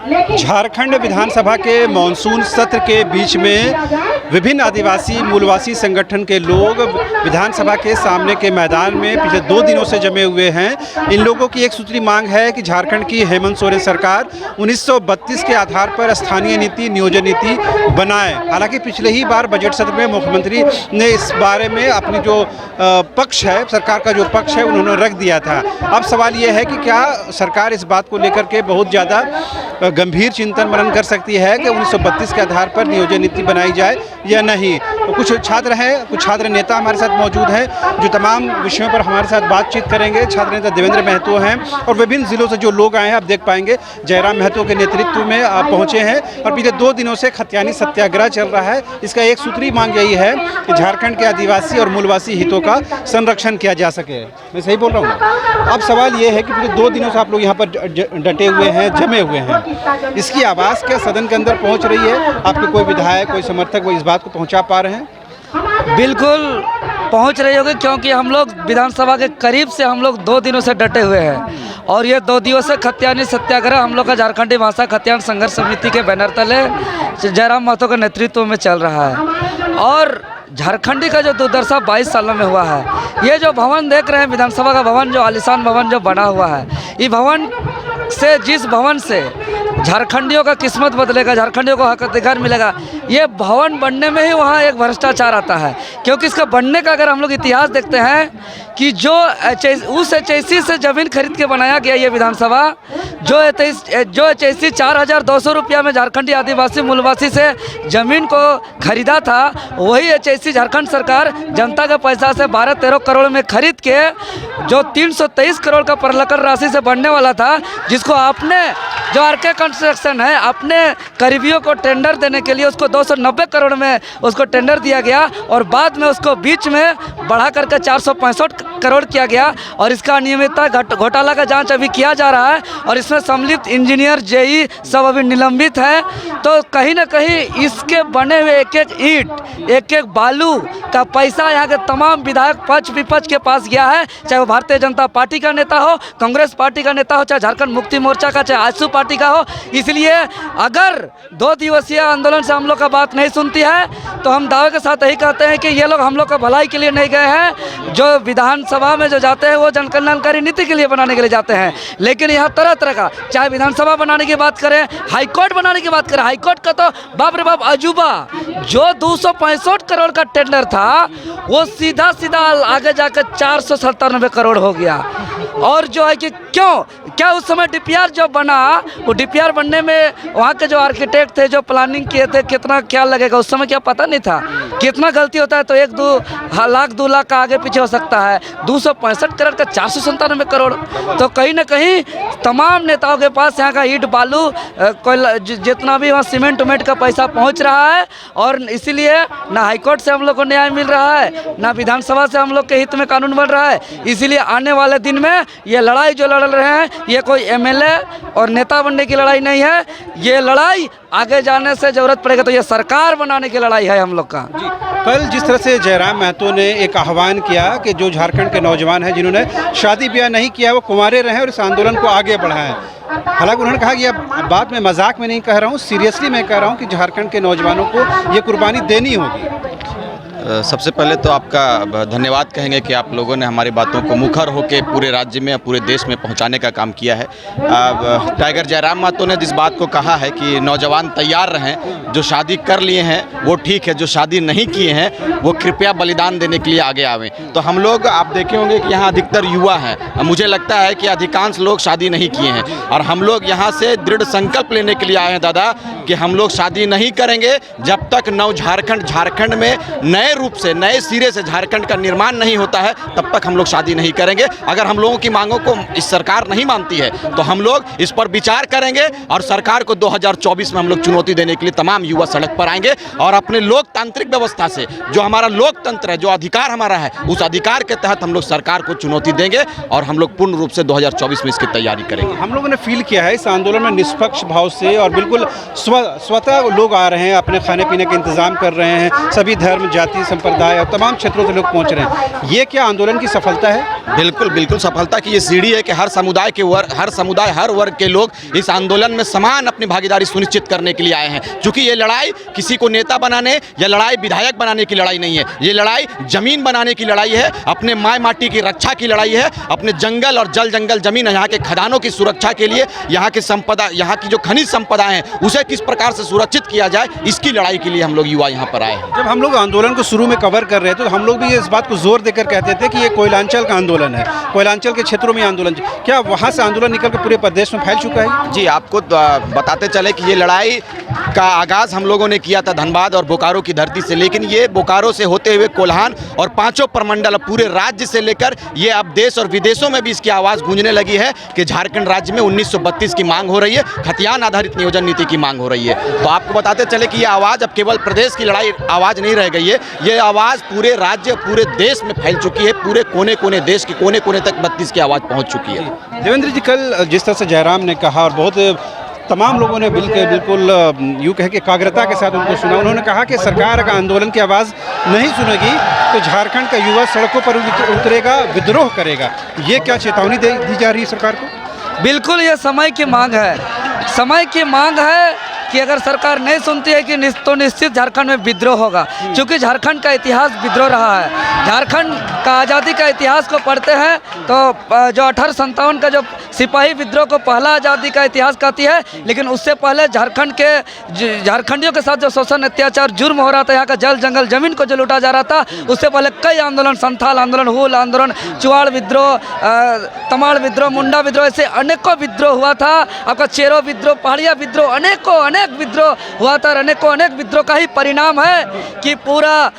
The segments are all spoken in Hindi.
झारखंड विधानसभा के मॉनसून सत्र के बीच में विभिन्न आदिवासी मूलवासी संगठन के लोग विधानसभा के सामने के मैदान में पिछले 2 दिनों से जमे हुए हैं। इन लोगों की एक सूत्री मांग है कि झारखंड की हेमंत सोरेन सरकार 1932 के आधार पर स्थानीय नीति नियोजन नीति बनाए। हालांकि पिछले ही बार बजट सत्र में मुख्यमंत्री ने इस बारे में अपनी जो पक्ष है, सरकार का जो पक्ष है, उन्होंने रख दिया था। अब सवाल ये है कि क्या सरकार इस बात को लेकर के बहुत ज़्यादा गंभीर चिंतन मनन कर सकती है कि 1932 के आधार पर नियोजन नीति बनाई जाए या नहीं। तो कुछ छात्र हैं, कुछ छात्र नेता हमारे साथ मौजूद हैं जो तमाम विषयों पर हमारे साथ बातचीत करेंगे। छात्र नेता देवेंद्र महतो हैं और विभिन्न जिलों से जो लोग आए हैं, आप देख पाएंगे जयराम महतो के नेतृत्व में आप पहुँचे हैं और पिछले 2 दिनों से खतियानी सत्याग्रह चल रहा है। इसका एक सूत्री मांग यही है कि झारखंड के आदिवासी और मूलवासी हितों का संरक्षण किया जा सके। मैं सही बोल रहा हूँ? अब सवाल ये है कि पिछले 2 दिनों से आप लोग यहाँ पर डटे हुए हैं, जमे हुए हैं। इसकी आवाज़ क्या सदन के अंदर पहुँच रही है? आपके कोई विधायक, कोई समर्थक वो इस बात को पहुँचा पा रहे हैं? बिल्कुल पहुंच रही होगी, क्योंकि हम लोग विधानसभा के करीब से हम लोग 2 दिनों से डटे हुए हैं और ये 2 दिवसीय खतियानी सत्याग्रह हम लोग का झारखंडी भाषा खतियान संघर्ष समिति के बैनर तले जयराम महतो के नेतृत्व में चल रहा है। और झारखंडी का जो दुर्दशा 22 सालों में हुआ है, ये जो भवन देख रहे हैं विधानसभा का भवन, जो आलीशान भवन जो बना हुआ है, ये भवन से, जिस भवन से झारखंडियों का किस्मत बदलेगा, झारखंडियों को हक अधिकार मिलेगा, ये भवन बनने में ही वहाँ एक भ्रष्टाचार आता है। क्योंकि इसका बनने का अगर हम लोग इतिहास देखते हैं कि जो उस एचएसी से ज़मीन खरीद के बनाया गया ये विधानसभा, जो एचएसी 4,200 रुपया में झारखंडी आदिवासी मूलवासी से ज़मीन को खरीदा था, वही एचएसी झारखंड सरकार जनता के पैसा से 12-13 करोड़ में खरीद के जो 323 करोड़ का परलकर राशि से बनने वाला था, जिसको आपने जो आरके कंस्ट्रक्शन है अपने करीबियों को टेंडर देने के लिए उसको 290 करोड़ में उसको टेंडर दिया गया और बाद में उसको बीच में बढ़ा करके 465 करोड़ किया गया। और इसका अनियमितता घोटाला का जांच अभी किया जा रहा है और इसमें सम्मिलित इंजीनियर जेई सब अभी निलंबित है। तो कहीं ना कहीं इसके बने हुए एक-एक ईंट, एक-एक बालू का पैसा यहाँ के तमाम विधायक पक्ष विपक्ष के पास गया है, चाहे वो भारतीय जनता पार्टी का नेता हो, कांग्रेस पार्टी का नेता हो, चाहे झारखंड मुक्ति मोर्चा का, चाहे आजसू पार्टी का हो। इसलिए अगर 2 दिवसीय आंदोलन से हम लोग का बात नहीं सुनती है तो हम दावे के साथ यही कहते हैं कि ये लोग हम लोग का भलाई के लिए नहीं गए हैं। जो विधानसभा में जो जाते हैं वो जन कल्याणकारी नीति के लिए बनाने के लिए जाते हैं, लेकिन यहाँ तरह तरह का, चाहे विधानसभा बनाने की बात करें, हाईकोर्ट बनाने की बात करें, हाईकोर्ट का तो बाप रे बाप अजूबा, जो 265 करोड़ का टेंडर था वो सीधा सीधा आगे जाकर 497 करोड़ हो गया। और जो है कि क्या उस समय डीपीआर जब बना, वो डीपीआर बनने में वहाँ के जो आर्किटेक्ट थे, जो प्लानिंग किए थे, कितना क्या लगेगा उस समय क्या पता नहीं था। कितना गलती होता है तो 1-2 लाख 2 लाख का आगे पीछे हो सकता है। 265 करोड़ का 497 करोड़, तो कहीं ना कहीं तमाम नेताओं के पास यहाँ का ईंट बालू कोई जितना भी वहाँ सीमेंट उमेंट का पैसा पहुँच रहा है और इसीलिए ना हाईकोर्ट से हम लोग को न्याय मिल रहा है, ना विधानसभा से हम लोग के हित में कानून बन रहा है। इसीलिए आने वाले दिन में ये लड़ाई जो लड़ रहे हैं, ये कोई एमएलए और नेता बनने की लड़ाई नहीं है। ये लड़ाई आगे जाने से जरूरत पड़ेगा तो ये सरकार बनाने की लड़ाई है हम लोग का। जी, कल जिस तरह से जयराम महतो ने एक आह्वान किया कि जो झारखंड के नौजवान हैं जिन्होंने शादी ब्याह नहीं किया वो कुंवारे रहें और इस आंदोलन को आगे बढ़ाएं। हालांकि उन्होंने कहा कि अब बात मैं मजाक में नहीं कह रहा हूँ, सीरियसली मैं कह रहा हूँ कि झारखंड के नौजवानों को ये कुर्बानी देनी होगी। सबसे पहले तो आपका धन्यवाद कहेंगे कि आप लोगों ने हमारी बातों को मुखर होकर पूरे राज्य में, पूरे देश में पहुंचाने का काम किया है। टाइगर जयराम महतो ने जिस बात को कहा है कि नौजवान तैयार रहें, जो शादी कर लिए हैं वो ठीक है, जो शादी नहीं किए हैं वो कृपया बलिदान देने के लिए आगे आवें। तो हम लोग, आप देखे होंगे कि यहाँ अधिकतर युवा हैं, मुझे लगता है कि अधिकांश लोग शादी नहीं किए हैं और हम लोग यहाँ से दृढ़ संकल्प लेने के लिए आए हैं दादा कि हम लोग शादी नहीं करेंगे जब तक नव झारखंड में नए रूप से, नए सिरे से झारखंड का निर्माण नहीं होता है, तब तक हम लोग शादी नहीं करेंगे। अगर हम लोगों की मांगों को इस सरकार नहीं मानती है तो हम लोग इस पर विचार करेंगे और सरकार को 2024 में हम लोग चुनौती देने के लिए तमाम युवा सड़क पर आएंगे और अपने लोकतांत्रिक व्यवस्था से, जो हमारा लोकतंत्र है, जो अधिकार हमारा है, उस अधिकार के तहत हम लोग सरकार को चुनौती देंगे और हम लोग पूर्ण रूप से 2024 में इसकी तैयारी करेंगे। हम लोगों ने फील किया है इस आंदोलन में निष्पक्ष भाव से और बिल्कुल स्वतः लोग आ रहे हैं, अपने खाने पीने का इंतजाम कर रहे हैं, सभी धर्म, जाति, संप्रदाय और तमाम क्षेत्रों से लोग पहुंच रहे हैं। ये क्या आंदोलन की सफलता है? बिल्कुल बिल्कुल सफलता की ये सीढ़ी है कि हर समुदाय हर वर्ग के लोग इस आंदोलन में समान अपनी भागीदारी सुनिश्चित करने के लिए आए हैं। क्योंकि ये लड़ाई किसी को नेता बनाने या लड़ाई विधायक बनाने की लड़ाई नहीं है, ये लड़ाई जमीन बनाने की लड़ाई है, अपने माय माटी की रक्षा की लड़ाई है, अपने जंगल और जंगल जमीन यहाँ के खदानों की सुरक्षा के लिए, यहाँ की संपदा, यहाँ की जो खनिज संपदा है उसे किस प्रकार से सुरक्षित किया जाए, इसकी लड़ाई के लिए हम लोग युवा यहाँ पर आए हैं। जब हम लोग आंदोलन को शुरू में कवर कर रहे थे तो हम लोग भी इस बात को जोर देकर कहते थे कि ये कोयलांचल का आंदोलन है, कोयलांचल के क्षेत्रों में आंदोलन, क्या वहाँ से आंदोलन निकल कर पूरे प्रदेश में फैल चुका है? जी, आपको बताते चले कि ये लड़ाई का आगाज़ हम लोगों ने किया था धनबाद और बोकारो की धरती से, लेकिन ये बोकारो से होते हुए कोल्हान और पांचों प्रमंडल पूरे राज्य से लेकर ये अब देश और विदेशों में भी इसकी आवाज़ गूंजने लगी है कि झारखंड राज्य में 1932 की मांग हो रही है, खतियान आधारित नियोजन नीति की मांग हो रही है। तो आपको बताते चले कि ये आवाज़ अब केवल प्रदेश की लड़ाई आवाज़ नहीं रह गई है, ये आवाज़ पूरे राज्य पूरे देश में फैल चुकी है, पूरे कोने कोने देश के कोने कोने तक 32 की आवाज़ पहुँच चुकी है। देवेंद्र जी, कल जिस तरह से जयराम ने कहा और बहुत तमाम लोगों ने बिल्कुल यूँ कह के एकाग्रता के साथ उनको सुना, उन्होंने कहा कि सरकार अगर आंदोलन की आवाज़ नहीं सुनेगी तो झारखंड का युवा सड़कों पर उतरेगा, विद्रोह करेगा। ये क्या चेतावनी दी जा रही है सरकार को? बिल्कुल ये समय की मांग है, समय की मांग है कि अगर सरकार नहीं सुनती है कि तो निश्चित झारखंड में विद्रोह होगा, क्योंकि झारखंड का इतिहास विद्रोह रहा है। झारखंड का आज़ादी का इतिहास को पढ़ते हैं तो जो 1857 का जो सिपाही विद्रोह को पहला आज़ादी का इतिहास कहती है, लेकिन उससे पहले झारखंडियों के साथ जो शोषण, अत्याचार, जुर्म हो रहा था, यहाँ का जल जंगल जमीन को जो लूटा जा रहा था, उससे पहले कई आंदोलन, संथाल आंदोलन, हूल आंदोलन, चुआड़ विद्रोह, तमाड़ विद्रोह, मुंडा विद्रोह, ऐसे अनेकों विद्रोह हुआ था। आपका चेरो विद्रोह, पहाड़िया विद्रोह, अनेक विद्रोह हुआ था। अनेक विद्रोह का ही परिणाम है कि पूरा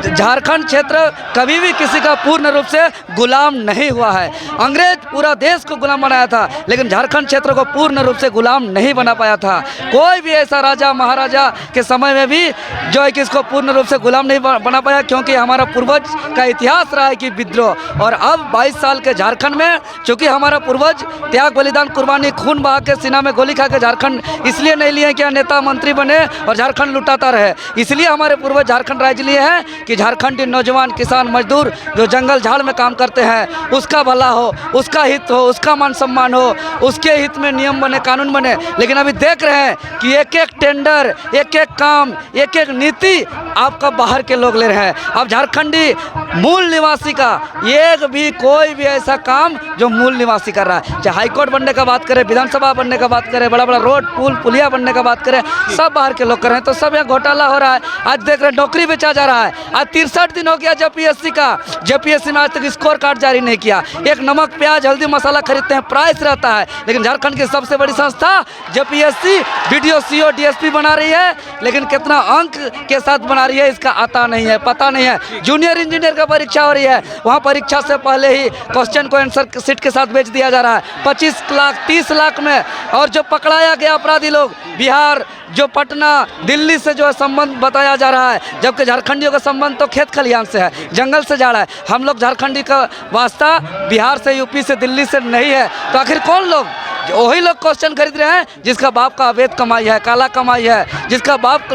झारखंड क्षेत्र कभी भी किसी का पूर्ण रूप से गुलाम नहीं हुआ है। अंग्रेज पूरा देश को गुलाम बनाया था, लेकिन झारखंड क्षेत्र को पूर्ण रूप से गुलाम नहीं बना पाया था। कोई भी ऐसा राजा महाराजा के समय में भी जो है कि इसको पूर्ण रूप से गुलाम नहीं बना पाया, क्योंकि हमारा पूर्वज का इतिहास रहा है कि विद्रोह। और अब 22 साल के झारखंड में चूँकि हमारा पूर्वज त्याग, बलिदान, कुर्बानी, खून बहा के सीना में गोली खा के झारखंड इसलिए नहीं लिए कि नेता मंत्री बने और झारखंड लुटाता रहे, इसलिए हमारे पूर्वज झारखंड राज्य लिए हैं कि झारखंडी नौजवान, किसान, मजदूर जो जंगल झाड़ में काम करते हैं उसका भला हो, उसका हित हो, उसका मान सम्मान हो, उसके हित में नियम बने, कानून बने। लेकिन अभी देख रहे हैं कि एक एक टेंडर, एक एक काम, एक एक नीति आपका बाहर के लोग ले रहे हैं। अब झारखंडी मूल निवासी का एक भी कोई भी ऐसा काम जो मूल निवासी कर रहा है, चाहे हाईकोर्ट बनने का बात करें, विधानसभा बनने का बात करें, बड़ा बड़ा रोड, पुल, पुलिया बनने का बात करें, सब बाहर के लोग कर रहे हैं। तो सब यहाँ घोटाला हो रहा है। आज देख रहे हैं नौकरी बेचा जा रहा है। आज 63 दिन हो गया जेपीएससी का, जेपीएससी में आज तक स्कोर कार्ड जारी नहीं किया। एक नमक, प्याज, हल्दी, मसाला खरीदते हैं, प्राइस रहता है, लेकिन झारखंड की सबसे बड़ी संस्था जेपीएससी बीडीओ, सीओ, डीएसपी बना रही है, लेकिन कितना अंक के साथ बना रही है इसका आता नहीं है, पता नहीं है। जूनियर इंजीनियर का परीक्षा हो रही है, वहाँ परीक्षा से पहले ही क्वेश्चन को आंसर सीट के साथ बेच दिया जा रहा है 25 लाख 30 लाख में। और जो पकड़ाया गया अपराधी लोग बिहार, जो पटना, दिल्ली से जो है संबंध बताया जा रहा है, जबकि झारखंडियों का संबंध तो खेत खलिहान से है, जंगल से जा रहा है। हम लोग झारखंडी का वास्ता बिहार से, यूपी से, दिल्ली से नहीं है। तो आखिर कौन लोग? वही लोग क्वेश्चन खरीद रहे हैं जिसका बाप का अवैध कमाई है, काला कमाई है, जिसका बाप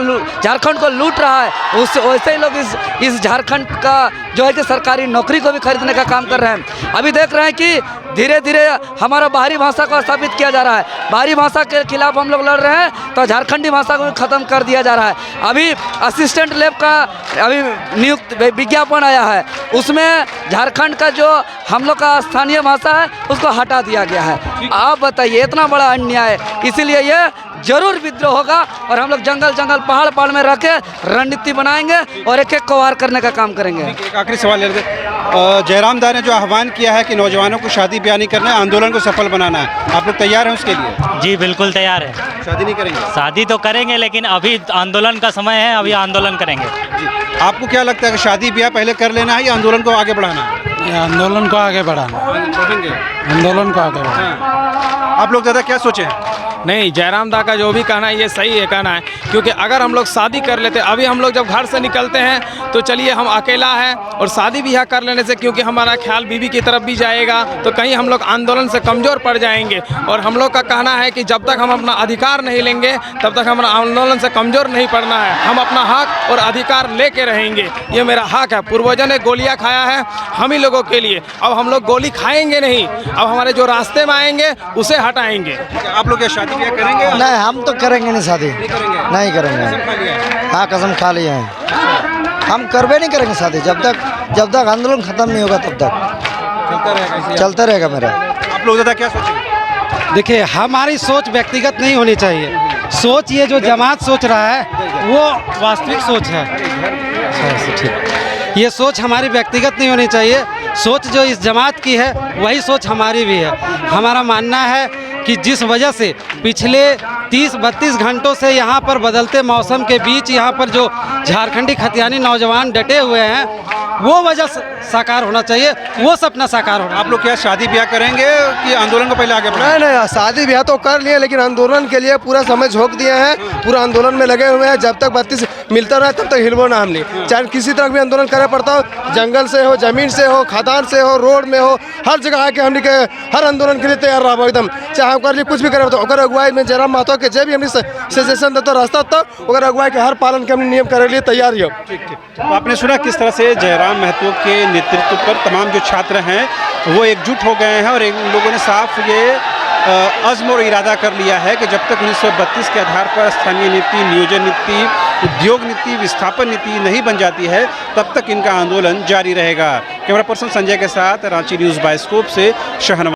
झारखंड को लूट रहा है, उससे वैसे ही लोग इस झारखंड का जो है कि सरकारी नौकरी को भी खरीदने का काम कर रहे हैं। अभी देख रहे हैं कि धीरे धीरे हमारा बाहरी भाषा को स्थापित किया जा रहा है। बाहरी भाषा के खिलाफ हम लोग लड़ रहे हैं, तो झारखंडी भाषा को भी ख़त्म कर दिया जा रहा है। अभी असिस्टेंट लैब का अभी नियुक्त विज्ञापन आया है, उसमें झारखंड का जो हम लोग का स्थानीय भाषा है उसको हटा दिया गया है। आप बताइए, इतना बड़ा अन्याय। इसीलिए ये जरूर विद्रोह होगा और हम लोग जंगल जंगल, पहाड़ पहाड़ में रह के रणनीति बनाएंगे और एक एक को वार करने का काम करेंगे। एक आखिरी सवाल ले लेते, जयराम दा ने जो आह्वान किया है कि नौजवानों को शादी ब्याह नहीं करना है, आंदोलन को सफल बनाना है, आप लोग तैयार हैं उसके लिए? जी बिल्कुल तैयार है। शादी नहीं करेंगे? शादी तो करेंगे, लेकिन अभी आंदोलन का समय है, अभी आंदोलन करेंगे। जी, आपको क्या लगता है कि शादी ब्याह पहले कर लेना है या आंदोलन को आगे बढ़ाना है? आंदोलन को आगे बढ़ाना, आंदोलन को आगे बढ़ाना। आप लोग ज़्यादा क्या सोचे हैं? नहीं, जयराम दा का जो भी कहना है ये सही है कहना है, क्योंकि अगर हम लोग शादी कर लेते, अभी हम लोग जब घर से निकलते हैं तो चलिए हम अकेला है और शादी ब्याह कर लेने से क्योंकि हमारा ख्याल बीवी की तरफ भी जाएगा तो कहीं हम लोग आंदोलन से कमज़ोर पड़ जाएंगे। और हम लोग का कहना है कि जब तक हम अपना अधिकार नहीं लेंगे तब तक हमारा आंदोलन से कमज़ोर नहीं पड़ना है। हम अपना हक और अधिकार लेके रहेंगे, ये मेरा हक है। पूर्वजों ने गोलियां खाया है हम ही लोगों के लिए, अब हम लोग गोली खाएंगे नहीं, अब हमारे जो रास्ते में आएंगे उसे हटाएंगे। आप लोग क्या शादी ब्याह करेंगे? नहीं, हम तो करेंगे नहीं शादी, नहीं करेंगे। हाँ, कसम खा लिए हैं, हम करबे नहीं करेंगे शादी जब तक आंदोलन खत्म नहीं होगा तब तक चलता रहेगा मेरा। आप लोग ज़्यादा क्या सोचेंगे? देखिए, हमारी सोच व्यक्तिगत नहीं होनी चाहिए। सोच ये जो जमात सोच रहा है वो वास्तविक सोच है। ठीक, ये सोच हमारी व्यक्तिगत नहीं होनी चाहिए। सोच जो इस जमात की है वही सोच हमारी भी है। हमारा मानना है कि जिस वजह से पिछले 30-32 घंटों से यहाँ पर बदलते मौसम के बीच यहाँ पर जो झारखंडी खतियानी नौजवान डटे हुए हैं वो वजह साकार होना चाहिए, वो सपना साकार होना। आप लोग क्या शादी ब्याह करेंगे कि आंदोलन को पहले आगे बढ़ाएं? नहीं, शादी ब्याह तो कर लिए लेकिन आंदोलन के लिए पूरा समय झोंक दिए हैं, पूरा आंदोलन में लगे हुए हैं। जब तक 32 मिलता रहे तब तक हिलबो ना हमने, चाहे किसी तरह भी आंदोलन करना पड़ता हो, जंगल से हो, जमीन से हो, खदान से हो, रोड में हो, हर जगह आके हमने के हर आंदोलन के लिए तैयार रहो एकदम। चाहे ओकर लिए कुछ भी करे तो ओकर अगुवाई में जयराम महतो के जे भी हमने सजेशन देता रास्ता तो ओकर अगुवाई के हर पालन के हमने नियम करे लिए तैयार ही हो। तो आपने सुना किस तरह से जयराम महतो के नेतृत्व पर तमाम जो छात्र हैं वो एकजुट हो गए हैं और उन लोगों ने साफ ये अज़्म और इरादा कर लिया है कि जब तक 1932 के आधार पर स्थानीय नीति, नियोजन नीति, उद्योग नीति, विस्थापन नीति नहीं बन जाती है तब तक इनका आंदोलन जारी रहेगा। कैमरा पर्सन संजय के साथ रांची न्यूज़ बायोस्कोप से शहनवाज।